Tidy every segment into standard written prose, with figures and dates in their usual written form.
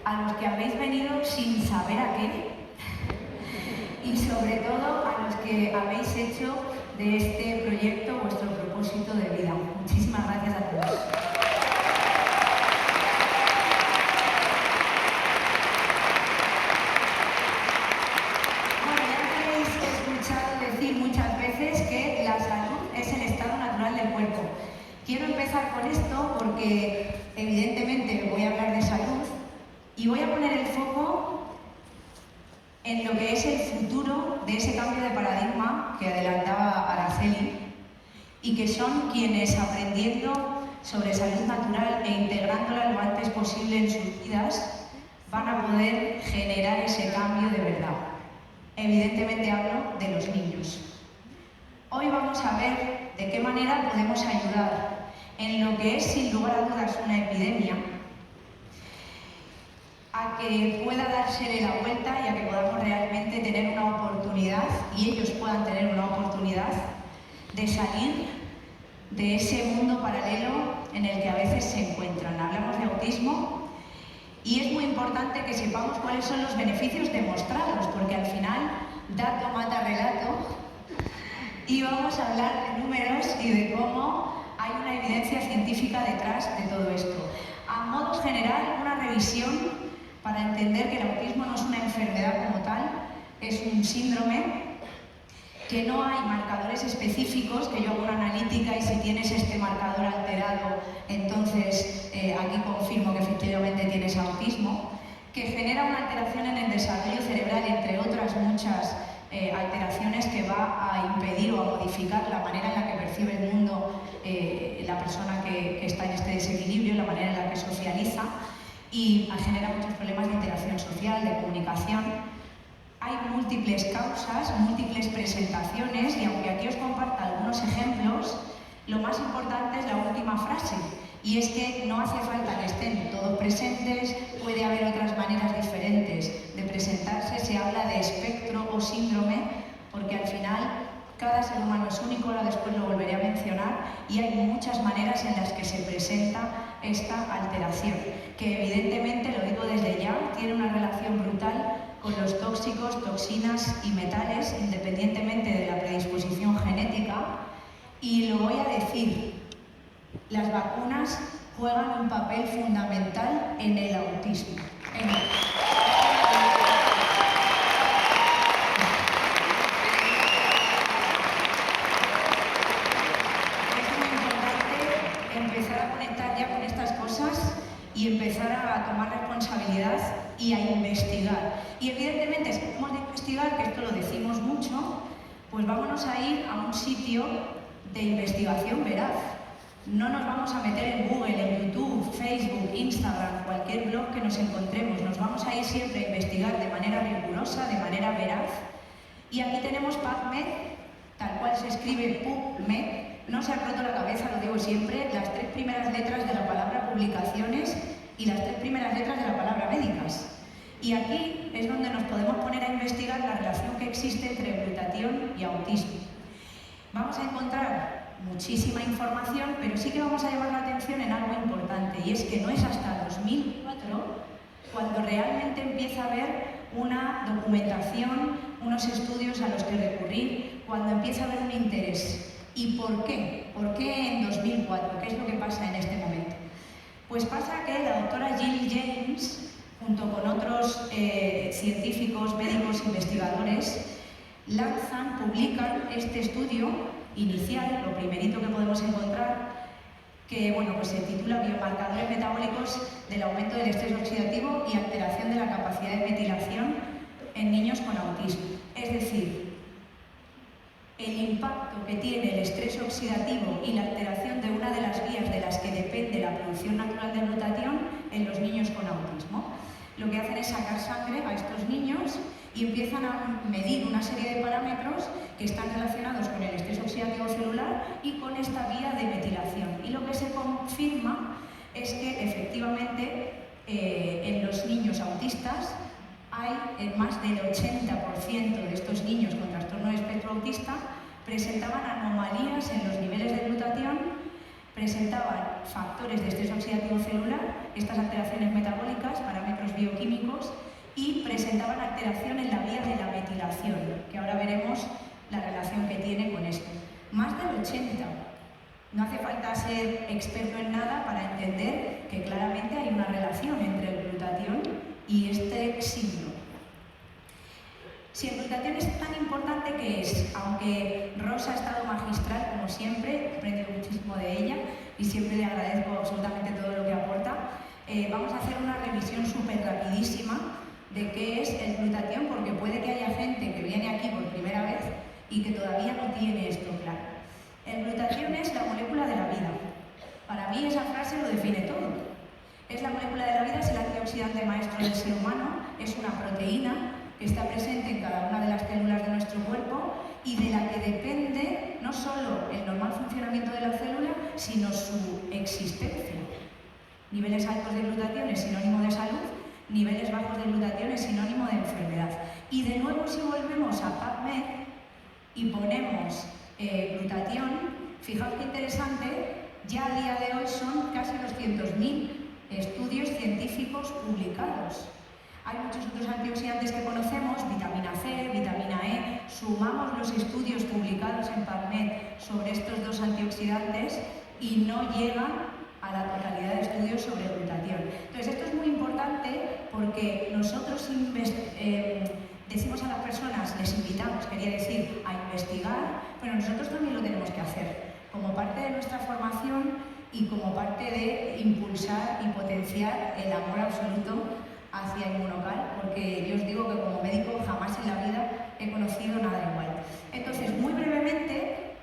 a los que habéis venido sin saber a qué y sobre todo a los que habéis hecho de este proyecto vuestro propósito de vida. Muchísimas gracias a todos. Bueno, ya habéis escuchado decir muchas veces que la salud es el estado natural del cuerpo. Quiero empezar con esto porque evidentemente voy a hablar de salud y voy a poner el foco en lo que es el futuro de ese cambio de paradigma que adelantaba Araceli y que son quienes, aprendiendo sobre salud natural e integrándola lo antes posible en sus vidas, van a poder generar ese cambio de verdad. Evidentemente hablo de los niños. Hoy vamos a ver de qué manera podemos ayudar en lo que es sin lugar a dudas una epidemia a que pueda dársele la vuelta y a que podamos realmente tener una oportunidad y ellos puedan tener una oportunidad de salir de ese mundo paralelo en el que a veces se encuentran. Hablamos de autismo y es muy importante que sepamos cuáles son los beneficios demostrados, porque al final dato mata relato y vamos a hablar de números y de cómo hay una evidencia científica detrás de todo esto. A modo general, una revisión para entender que el autismo no es una enfermedad como tal, es un síndrome, que no hay marcadores específicos, que yo hago una analítica y si tienes este marcador alterado, entonces aquí confirmo que efectivamente tienes autismo, que genera una alteración en el desarrollo cerebral, entre otras muchas alteraciones que va a impedir o a modificar la manera en la que percibe el mundo la persona que está en este desequilibrio, la manera en la que socializa, y genera muchos problemas de interacción social, de comunicación. Hay múltiples causas, múltiples presentaciones, y aunque aquí os comparta algunos ejemplos, lo más importante es la última frase, y es que no hace falta que estén todos presentes, puede haber otras maneras diferentes de presentarse, se habla de espectro o síndrome, porque al final cada ser humano es único, ahora después lo volveré a mencionar, y hay muchas maneras en las que se presenta esta alteración, que evidentemente, lo digo desde ya, tiene una relación brutal con los tóxicos, toxinas y metales, independientemente de la predisposición genética, y lo voy a decir, las vacunas juegan un papel fundamental en el autismo. Y empezar a tomar responsabilidad y a investigar. Y evidentemente, si hemos de investigar, que esto lo decimos mucho, pues vámonos a ir a un sitio de investigación veraz. No nos vamos a meter en Google, en YouTube, Facebook, Instagram, cualquier blog que nos encontremos. Nos vamos a ir siempre a investigar de manera rigurosa, de manera veraz. Y aquí tenemos PubMed, tal cual se escribe PubMed. No se ha roto la cabeza, lo digo siempre, las 3 primeras letras de la palabra publicaciones y las 3 primeras letras de la palabra médicas. Y aquí es donde nos podemos poner a investigar la relación que existe entre glutatión y autismo. Vamos a encontrar muchísima información, pero sí que vamos a llamar la atención en algo importante, y es que no es hasta 2004 cuando realmente empieza a haber una documentación, unos estudios a los que recurrir, cuando empieza a haber un interés. ¿Y por qué? ¿Por qué en 2004? ¿Qué es lo que pasa en este momento? Pues pasa que la doctora Jill James, junto con otros científicos, médicos, investigadores, publican este estudio inicial, lo primerito que podemos encontrar, que bueno, pues se titula Biomarcadores metabólicos del aumento del estrés oxidativo y alteración de la capacidad de metilación en niños con autismo. Es decir, el impacto que tiene el estrés oxidativo y la alteración de una de las vías de las que depende la producción natural de glutatión en los niños con autismo. Lo que hacen es sacar sangre a estos niños y empiezan a medir una serie de parámetros que están relacionados con el estrés oxidativo celular y con esta vía de metilación. Y lo que se confirma es que efectivamente en los niños autistas hay más del 80% de estos niños con trastorno de espectro autista presentaban anomalías en los niveles de glutatión, presentaban factores de estrés oxidativo celular, estas alteraciones metabólicas, parámetros bioquímicos y presentaban alteración en la vía de la metilación, que ahora veremos la relación que tiene con esto. Más del 80. No hace falta ser experto en nada para entender que claramente hay una relación entre el glutatión y este síndrome. Si el glutatión es tan importante que es, aunque Rosa ha estado magistral como siempre, he aprendido muchísimo de ella y siempre le agradezco absolutamente todo lo que aporta, vamos a hacer una revisión súper rapidísima de qué es el glutatión, porque puede que haya gente que viene aquí por primera vez y que todavía no tiene esto claro. El glutatión es la molécula de la vida. Para mí esa frase lo define todo. Es la molécula de la vida, es el antioxidante maestro del ser humano, es una proteína que está presente en cada una de las células de nuestro cuerpo y de la que depende no solo el normal funcionamiento de la célula, sino su existencia. Niveles altos de glutatión es sinónimo de salud, niveles bajos de glutatión es sinónimo de enfermedad. Y de nuevo, si volvemos a PubMed y ponemos glutatión, fijaos qué interesante, ya a día de hoy son casi 200.000 estudios científicos publicados. Hay muchos otros antioxidantes que conocemos, vitamina C, vitamina E, sumamos los estudios publicados en PubMed sobre estos dos antioxidantes y no llegan a la totalidad de estudios sobre glutatión. Entonces, esto es muy importante porque nosotros decimos a las personas, les invitamos, quería decir, a investigar, pero nosotros también lo tenemos que hacer, como parte de nuestra formación y como parte de impulsar y potenciar el amor absoluto hacia Inmunocal, porque yo os digo que como médico jamás en la vida he conocido nada igual. Entonces, muy brevemente,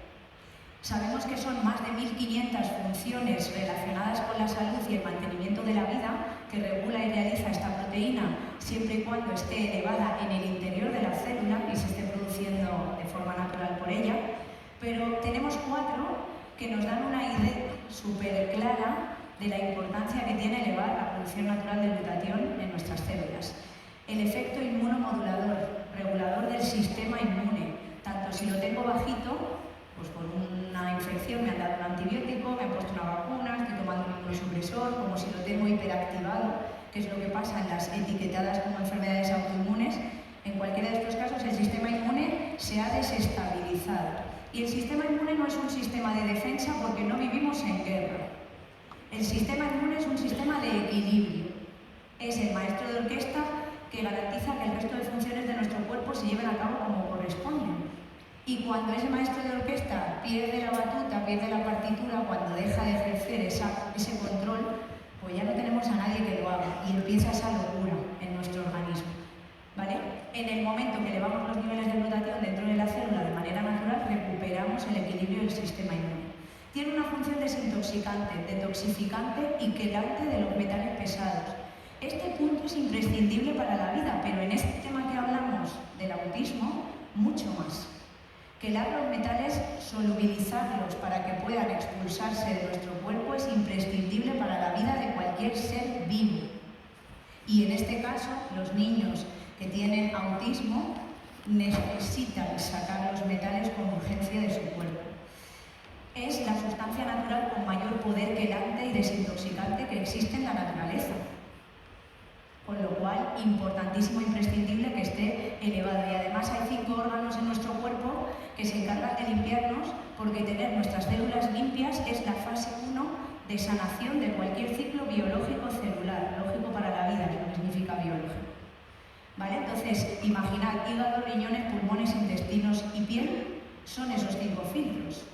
sabemos que son más de 1.500 funciones relacionadas con la salud y el mantenimiento de la vida que regula y realiza esta proteína siempre y cuando esté elevada en el interior de la célula y se esté produciendo de forma natural por ella, pero tenemos 4 que nos dan una idea súper clara de la importancia que tiene elevar la producción natural de glutatión en nuestras células. El efecto inmunomodulador, regulador del sistema inmune, tanto si lo tengo bajito, pues por una infección me han dado un antibiótico, me han puesto una vacuna, estoy tomando un inmunosupresor, como si lo tengo hiperactivado, que es lo que pasa en las etiquetadas como enfermedades autoinmunes. En cualquiera de estos casos el sistema inmune se ha desestabilizado. Y el sistema inmune no es un sistema de defensa porque no vivimos en guerra. El sistema inmune es un sistema de equilibrio. Es el maestro de orquesta que garantiza que el resto de funciones de nuestro cuerpo se lleven a cabo como corresponden. Y cuando ese maestro de orquesta pierde la batuta, pierde la partitura, cuando deja de ejercer ese control, pues ya no tenemos a nadie que lo haga y empieza esa locura en nuestro organismo. ¿Vale? En el momento que elevamos los niveles de glutatión dentro de la célula de manera natural, recuperamos el equilibrio del sistema inmune. Tiene una función desintoxicante, detoxificante y quelante de los metales pesados. Este punto es imprescindible para la vida, pero en este tema que hablamos del autismo, mucho más. Quelar los metales, solubilizarlos para que puedan expulsarse de nuestro cuerpo es imprescindible para la vida de cualquier ser vivo. Y en este caso, los niños que tienen autismo necesitan sacar los metales con urgencia de su cuerpo. Es la sustancia natural con mayor poder quelante y desintoxicante que existe en la naturaleza. Con lo cual, importantísimo e imprescindible que esté elevado. Y además hay 5 órganos en nuestro cuerpo que se encargan de limpiarnos, porque tener nuestras células limpias es la fase 1 de sanación de cualquier ciclo biológico celular. Lógico para la vida, que no significa biológico. ¿Vale? Entonces, imaginad, hígado, riñones, pulmones, intestinos y piel son esos 5 filtros.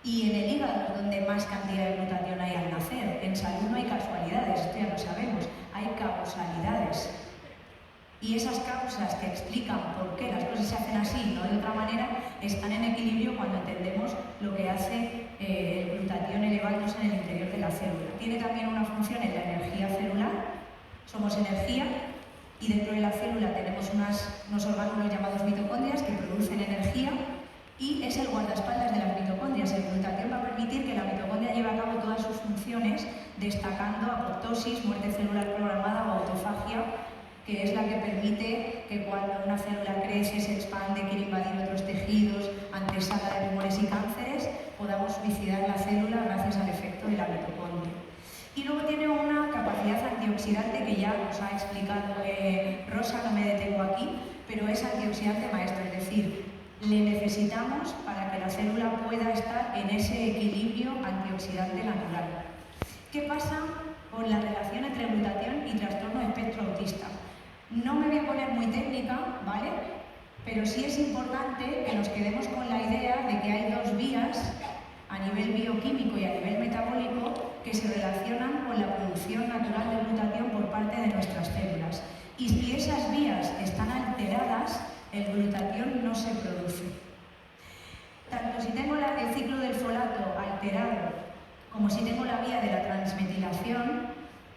Y en el hígado es donde más cantidad de glutatión hay al nacer. En salud no hay casualidades, esto ya lo sabemos, hay causalidades. Y esas causas que explican por qué las cosas se hacen así y no de otra manera, están en equilibrio cuando entendemos lo que hace el glutatión elevándose en el interior de la célula. Tiene también una función en la energía celular. Somos energía y dentro de la célula tenemos unos órganos llamados mitocondrias que producen energía. Y es el guardaespaldas de las mitocondrias. El glutatión va a permitir que la mitocondria lleve a cabo todas sus funciones, destacando apoptosis, muerte celular programada o autofagia, que es la que permite que cuando una célula crece, se expande, quiere invadir otros tejidos, antesala de tumores y cánceres, podamos suicidar la célula gracias al efecto de la mitocondria. Y luego tiene una capacidad antioxidante que ya os ha explicado Rosa, no me detengo aquí, pero es antioxidante maestro, es decir, le necesitamos para que la célula pueda estar en ese equilibrio antioxidante natural. ¿Qué pasa con la relación entre glutatión y trastorno de espectro autista? No me voy a poner muy técnica, ¿vale? Pero sí es importante que nos quedemos con la idea de que hay dos vías a nivel bioquímico y a nivel metabólico que se relacionan con la producción natural de glutatión por parte de nuestras células. Y si esas vías están alteradas, el glutatión no se produce. Tanto si tengo el ciclo del folato alterado como si tengo la vía de la transmetilación,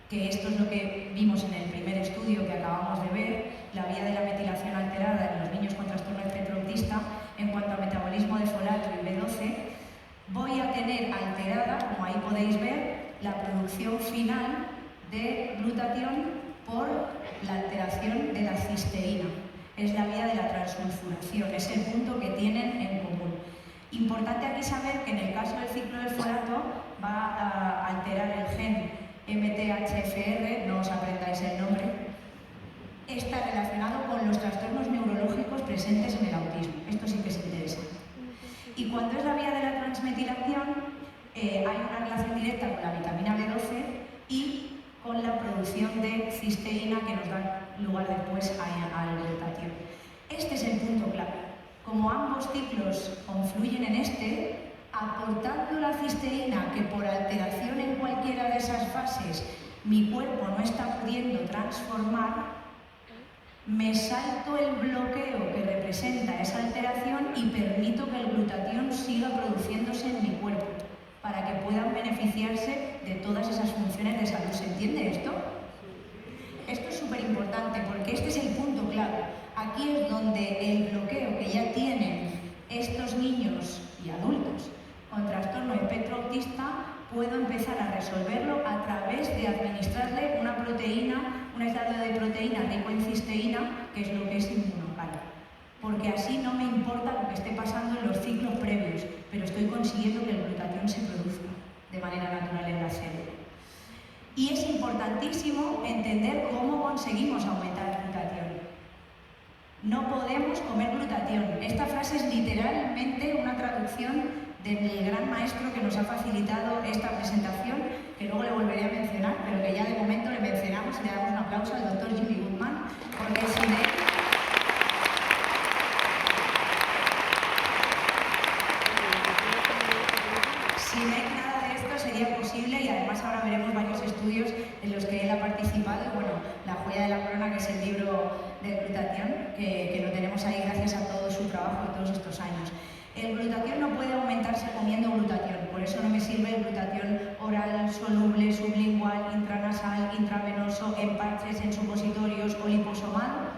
que esto es lo que vimos en el primer estudio que acabamos de ver, la vía de la metilación alterada en los niños con trastorno de espectro autista, en cuanto a metabolismo de folato y B12, voy a tener alterada, como ahí podéis ver, la producción final de glutatión por la alteración de la cisteína. Es la vía de la transsulfuración, es el punto que tienen en común. Importante aquí saber que en el caso del ciclo del folato va a alterar el gen MTHFR, no os aprendáis el nombre, está relacionado con los trastornos neurológicos presentes en el autismo. Esto sí que es interesante. Y cuando es la vía de la transmetilación, hay una relación directa con la vitamina B12 y con la producción de cisteína que nos da lugar después a la glutatión. Este es el punto clave. Como ambos ciclos confluyen en este, aportando la cisteína que por alteración en cualquiera de esas fases mi cuerpo no está pudiendo transformar, me salto el bloqueo que representa esa alteración y permito que el glutatión siga produciéndose en mi cuerpo para que puedan beneficiarse de todas esas funciones de salud. ¿Se entiende esto? Esto es súper importante porque este es el punto clave. Aquí es donde el bloqueo que ya tienen estos niños y adultos con trastorno de espectro autista, puedo empezar a resolverlo a través de administrarle una proteína, un aislado de proteína rico en cisteína, que es lo que es inmunocal. Porque así no me importa lo que esté pasando en los ciclos previos, pero estoy consiguiendo que el glutatión se produzca de manera natural en la célula. Y es importantísimo entender cómo conseguimos aumentar el glutatión. No podemos comer glutatión. Esta frase es literalmente una traducción del gran maestro que nos ha facilitado esta presentación, que luego le volveré a mencionar, pero que ya de momento le mencionamos y le damos un aplauso al doctor Jimmy Goodman, porque sin él nada de esto sería posible, y además ahora veremos varios estudios en los que él ha participado. Y bueno, la joya de la corona, que es el libro de glutatión, que lo tenemos ahí gracias a todo su trabajo y todos estos años. El glutatión no puede aumentarse comiendo glutatión, por eso no me sirve el glutatión oral, soluble, sublingual, intranasal, intravenoso, en parches, en supositorios o liposomal.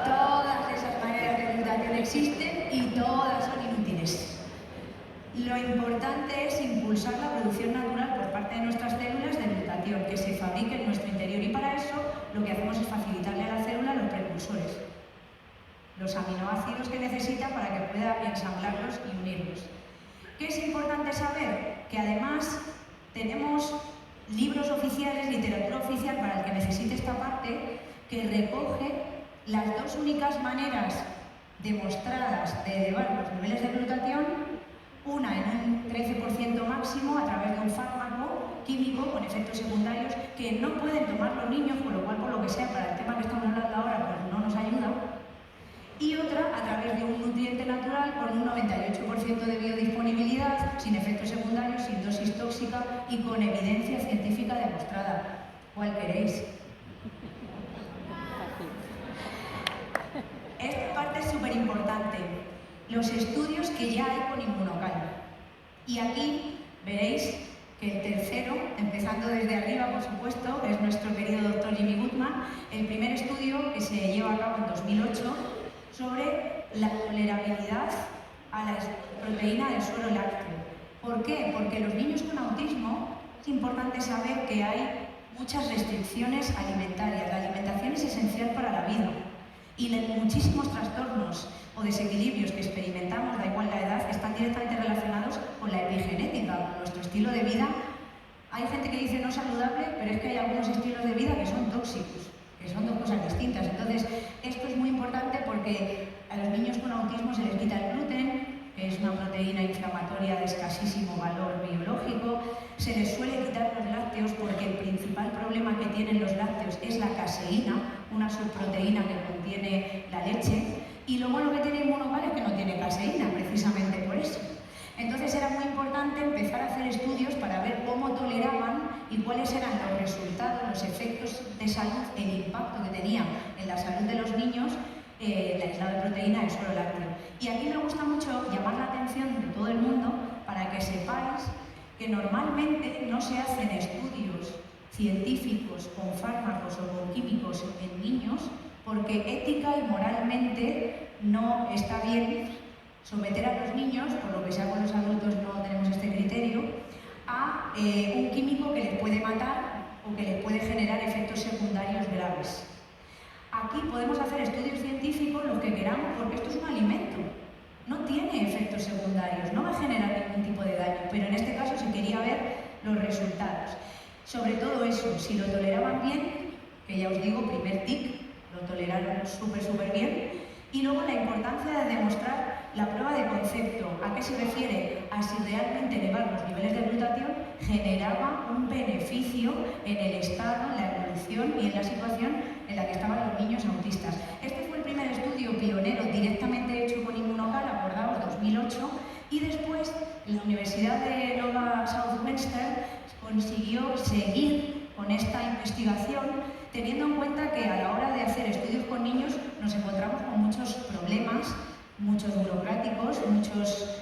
Todas esas maneras de glutatión existen y todas son inútiles. Lo importante es impulsar la producción natural por parte de nuestras células de glutatión, que se fabrique en nuestro interior, y para eso lo que hacemos es facilitarle a la célula los precursores, los aminoácidos que necesita para que pueda ensamblarlos y unirlos. ¿Qué es importante saber? Que además tenemos libros oficiales, literatura oficial para el que necesite esta parte, que recoge las dos únicas maneras demostradas de elevar los niveles de glutatión, una en un 13% máximo a través de un fármaco químico con efectos secundarios que no pueden tomar los niños, con lo cual, por lo que sea, para el tema que estamos hablando ahora, pues no nos ayuda. Y otra a través de un nutriente natural con un 98% de biodisponibilidad, sin efectos secundarios, sin dosis tóxica y con evidencia científica demostrada. ¿Cuál queréis? Esta parte es súper importante. Los estudios que ya hay con inmunocal. Y aquí veréis que el tercero, empezando desde arriba, por supuesto, es nuestro querido doctor Jimmy Goodman, el primer estudio que se lleva a cabo en 2008 sobre la tolerabilidad a la proteína del suero lácteo. ¿Por qué? Porque los niños con autismo es importante saber que hay muchas restricciones alimentarias. La alimentación es esencial para la vida. Y muchísimos trastornos o desequilibrios que experimentamos, da igual la edad, están directamente relacionados con la epigenética, con nuestro estilo de vida. Hay gente que dice no saludable, pero es que hay algunos estilos de vida que son tóxicos, que son dos cosas distintas. Entonces, esto es muy importante porque a los niños con autismo se les quita el gluten, que es una proteína inflamatoria de escasísimo valor biológico. Se les suele quitar los lácteos porque el principal problema que tienen los lácteos es la caseína, una subproteína que contiene la leche. Y lo bueno que tiene Inmunocal es que no tiene caseína, precisamente por eso. Entonces era muy importante empezar a hacer estudios para ver cómo toleraban y cuáles eran los resultados, los efectos de salud, el impacto que tenía en la salud de los niños el aislado de proteína del suero lácteo. Y aquí me gusta mucho llamar la atención de todo el mundo para que sepáis que normalmente no se hacen estudios científicos con fármacos o con químicos en niños porque ética y moralmente no está bien someter a los niños, por lo que sea con los adultos no tenemos este criterio, a un químico que les puede matar o que les puede generar efectos secundarios graves. Aquí podemos hacer estudios científicos los que queramos porque esto es un alimento. No tiene efectos secundarios, no va a generar ningún tipo de daño, pero en este caso se quería ver los resultados. Sobre todo eso, si lo toleraban bien, que ya os digo, primer tic, lo toleraron súper bien, y luego la importancia de demostrar la prueba de concepto. ¿A qué se refiere? A si realmente elevar los niveles de glutatión generaba un beneficio en el estado, en la evolución y en la situación en la que estaban los niños autistas. Este fue el primer estudio pionero directamente hecho con Inmunocal, acordaos, 2008, y después la Universidad de Nova Southwestern consiguió seguir con esta investigación, teniendo en cuenta que a la hora de hacer estudios con niños nos encontramos con muchos problemas, muchos burocráticos, muchos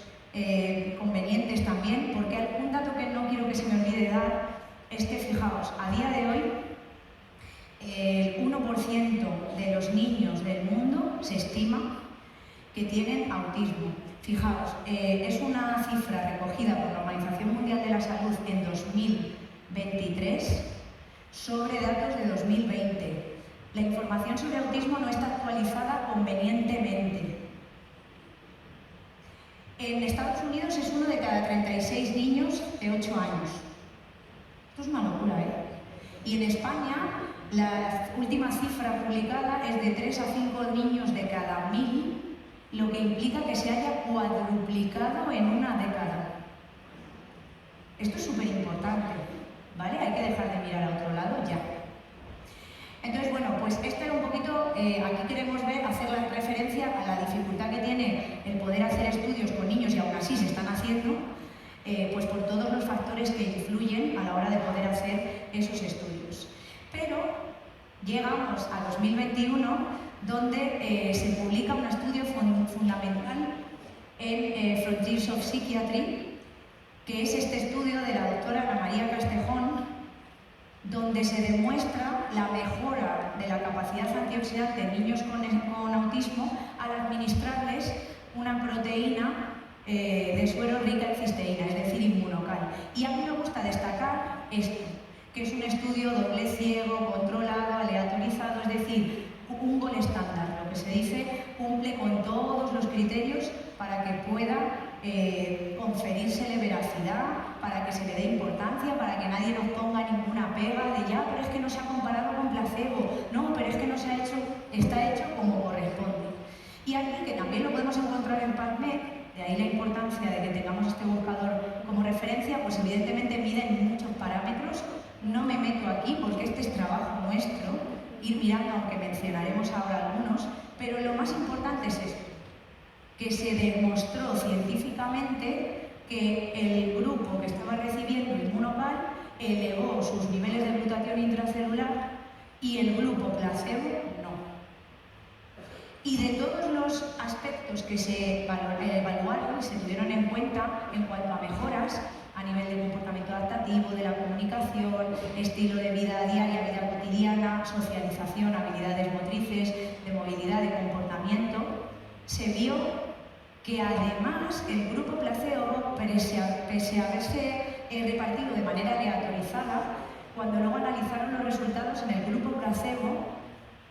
convenientes también, porque un dato que no quiero que se me olvide dar es que, fijaos, a día de hoy el 1% de los niños del mundo se estima que tienen autismo. Fijaos, es una cifra recogida por la Organización Mundial de la Salud en 2023 sobre datos de 2020. La información sobre autismo no está actualizada convenientemente. En Estados Unidos es 1 de cada 36 niños de 8 años. Esto es una locura, ¿eh? Y en España, la última cifra publicada es de 3 a 5 niños de cada 1000, lo que implica que se haya cuadruplicado en una década. Esto es súper importante, ¿vale? Hay que dejar de mirar a otro lado ya. Entonces, bueno, pues esto era un poquito, aquí queremos ver, hacer la referencia a la dificultad que tiene el poder hacer estudios con niños y aún así se están haciendo, pues por todos los factores que influyen a la hora de poder hacer esos estudios. Pero llegamos a 2021, donde se publica un estudio fundamental en Frontiers of Psychiatry, que es este estudio de la doctora Ana María Castejón, donde se demuestra la mejora de la capacidad antioxidante en niños con autismo al administrarles una proteína de suero rica en cisteína, es decir, Inmunocal. Y a mí me gusta destacar esto, que es un estudio doble ciego, controlado, aleatorizado, es decir, un gol estándar, lo que se dice, cumple con todos los criterios para que pueda conferírsele veracidad, para que se le dé importancia, para que nadie nos ponga ninguna pega de ya, pero es que no se ha comparado con placebo, no, pero es que no se ha hecho, está hecho como corresponde. Y aquí, que también lo podemos encontrar en PubMed, de ahí la importancia de que tengamos este buscador como referencia, pues evidentemente miden muchos parámetros. No me meto aquí porque este es trabajo nuestro, ir mirando, aunque mencionaremos ahora algunos, pero lo más importante es esto, que se demostró científicamente que el grupo que estaba recibiendo Inmunocal elevó sus niveles de glutatión intracelular y el grupo placebo no. Y de todos los aspectos que se evaluaron y se tuvieron en cuenta en cuanto a mejoras a nivel de comportamiento adaptativo, de la comunicación, estilo de vida diaria, vida cotidiana, socialización, habilidades motrices, de movilidad, de comportamiento, se vio que además el grupo placebo, pese a haberse repartido de manera aleatorizada, cuando luego analizaron los resultados en el grupo placebo,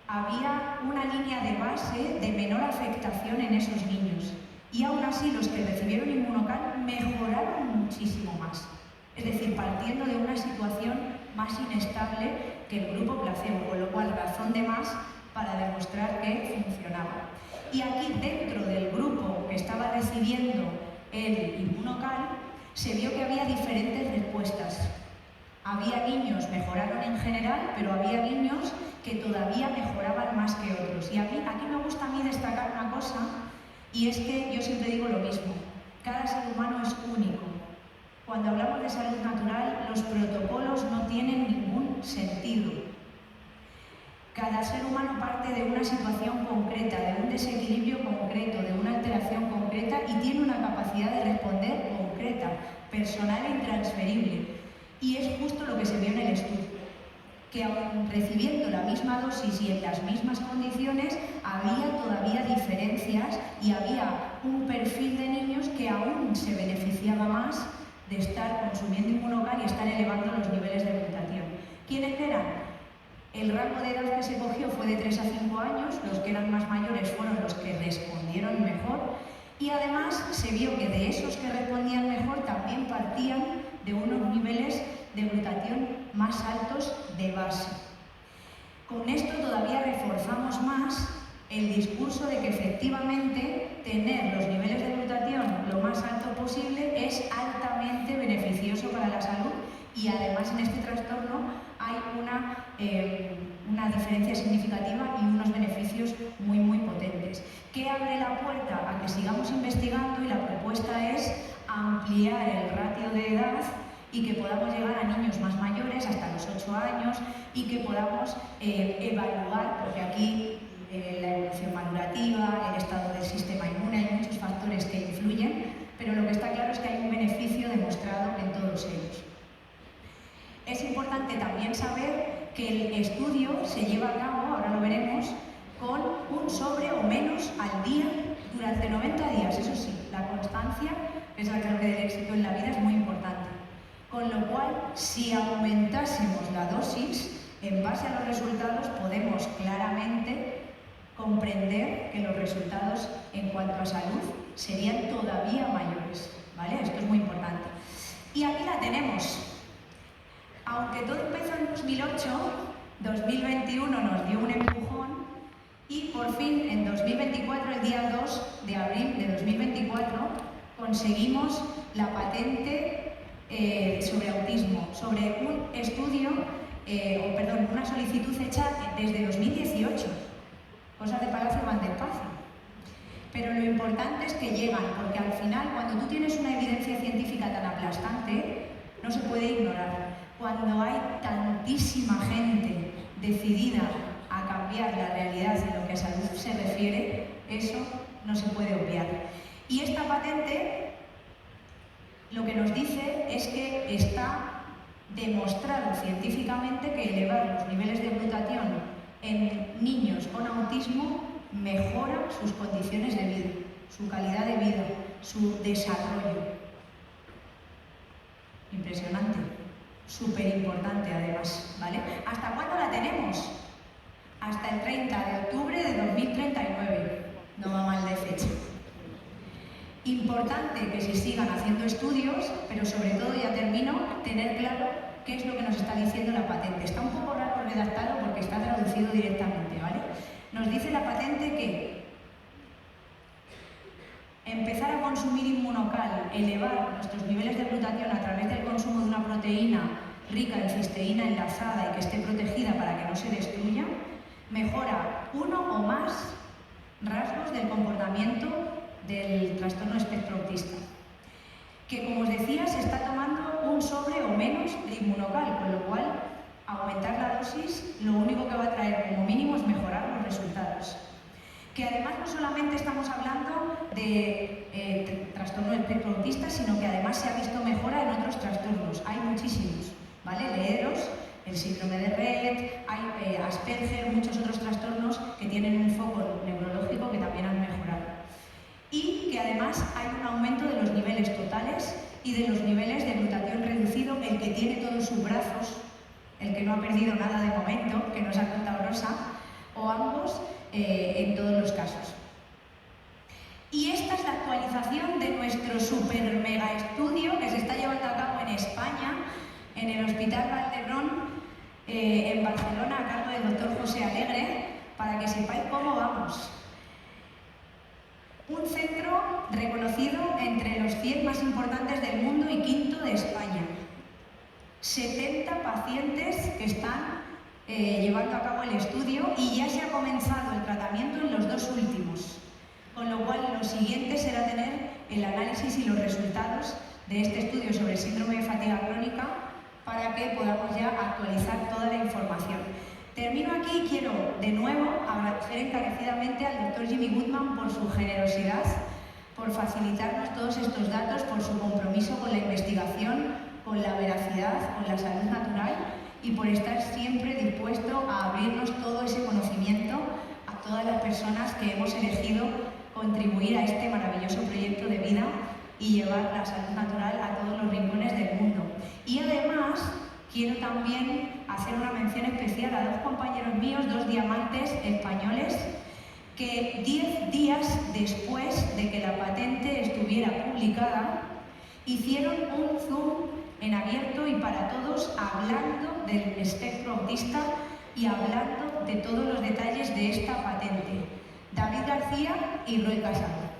había una línea de base de menor afectación en esos niños. Y aún así, los que recibieron Inmunocal mejoraron muchísimo más. Es decir, partiendo de una situación más inestable que el grupo placebo, con lo cual razón de más para demostrar que funcionaba. Y aquí, dentro del grupo que estaba recibiendo el Inmunocal, se vio que había diferentes respuestas. Había niños que mejoraron en general, pero había niños que todavía mejoraban más que otros. Y aquí me gusta a mí destacar una cosa, y es que yo siempre digo lo mismo: cada ser humano es único. Cuando hablamos de salud natural, los protocolos no tienen ningún sentido. Cada ser humano parte de una situación concreta, de un desequilibrio concreto, de una alteración concreta y tiene una capacidad de responder concreta, personal e intransferible. Y es justo lo que se vio en el estudio, que aun recibiendo la misma dosis y en las mismas condiciones, había todavía diferencias y había un perfil de niños que aún se beneficiaba más de estar consumiendo Inmunocal y estar elevando los niveles de glutatión. ¿Quiénes eran? El rango de edad que se cogió fue de 3 a 5 años, los que eran más mayores fueron los que respondieron mejor y además se vio que de esos que respondían mejor también partían de unos niveles de glutatión más altos de base. Con esto todavía reforzamos más el discurso de que efectivamente tener los niveles de glutatión lo más alto posible es altamente beneficioso para la salud y además en este trastorno hay una diferencia significativa y unos beneficios muy, muy potentes. ¿Qué abre la puerta a que sigamos investigando? Y la propuesta es ampliar el ratio de edad y que podamos llegar a niños más mayores, hasta los 8 años, y que podamos evaluar, porque aquí la evolución madurativa, el estado del sistema inmune, hay muchos factores que influyen, pero lo que está claro es que hay un beneficio demostrado en todos ellos. Es importante también saber que el estudio se lleva a cabo, ahora lo veremos, con un sobre o menos al día durante 90 días. Eso sí, la constancia, que es la clave del éxito en la vida, es muy importante. Con lo cual, si aumentásemos la dosis, en base a los resultados podemos claramente comprender que los resultados en cuanto a salud serían todavía mayores, ¿vale? Esto es muy importante. Y aquí la tenemos. Aunque todo empezó en 2008, 2021 nos dio un empujón y por fin en 2024, el día 2 de abril de 2024, conseguimos la patente sobre autismo, sobre un estudio, una solicitud hecha desde 2018. Cosas de palacio van despacio. Pero lo importante es que llegan, porque al final, cuando tú tienes una evidencia científica tan aplastante, no se puede ignorar. Cuando hay tantísima gente decidida a cambiar la realidad en lo que a salud se refiere, eso no se puede obviar. Y esta patente lo que nos dice es que está demostrado científicamente que elevar los niveles de glutatión en niños con autismo mejora sus condiciones de vida, su calidad de vida, su desarrollo. Impresionante, súper importante además, ¿vale? ¿Hasta cuándo la tenemos? Hasta el 30 de octubre de 2039, no va mal de fecha. Importante que se sigan haciendo estudios, pero sobre todo, ya termino, tener claro qué es lo que nos está diciendo la patente. Está un poco raro redactado porque está traducido directamente, ¿vale? Nos dice la patente que empezar a consumir Inmunocal, elevar nuestros niveles de glutatión a través del consumo de una proteína rica en cisteína enlazada y que esté protegida para que no se destruya, mejora uno o más rasgos del comportamiento del trastorno espectro autista. Que, como os decía, se está tomando un sobre o menos de Inmunocal, con lo cual aumentar la dosis lo único que va a traer como mínimo es mejorar los resultados. Que además no solamente estamos hablando de trastorno espectro autista, sino que además se ha visto mejora en otros trastornos. Hay muchísimos, ¿vale? Leeros, el síndrome de Rett, hay Asperger, muchos otros trastornos que tienen un foco neurológico que también han mejorado. Y que además hay un aumento de los niveles totales y de los niveles de glutatión reducido, el que tiene todos sus brazos, el que no ha perdido nada de momento, que nos ha contado Rosa, o ambos en todos los casos. Y esta es la actualización de nuestro super mega estudio que se está llevando a cabo en España, en el Hospital Vall d'Hebron, en Barcelona, a cargo del doctor José Alegre, para que sepáis cómo vamos. Un centro reconocido entre los 100 más importantes del mundo y quinto de España. 70 pacientes que están llevando a cabo el estudio y ya se ha comenzado el tratamiento en los dos últimos. Con lo cual, lo siguiente será tener el análisis y los resultados de este estudio sobre el síndrome de fatiga crónica para que podamos ya actualizar toda la información. Termino aquí y quiero de nuevo agradecer encarecidamente al doctor Jimmy Goodman por su generosidad, por facilitarnos todos estos datos, por su compromiso con la investigación, con la veracidad, con la salud natural y por estar siempre dispuesto a abrirnos todo ese conocimiento a todas las personas que hemos elegido contribuir a este maravilloso proyecto de vida y llevar la salud natural a todos los rincones del mundo. Y además, quiero también hacer una mención especial a dos compañeros míos, dos diamantes españoles, que 10 días después de que la patente estuviera publicada, hicieron un Zoom en abierto y para todos, hablando del espectro autista y hablando de todos los detalles de esta patente. David García y Roy Casado.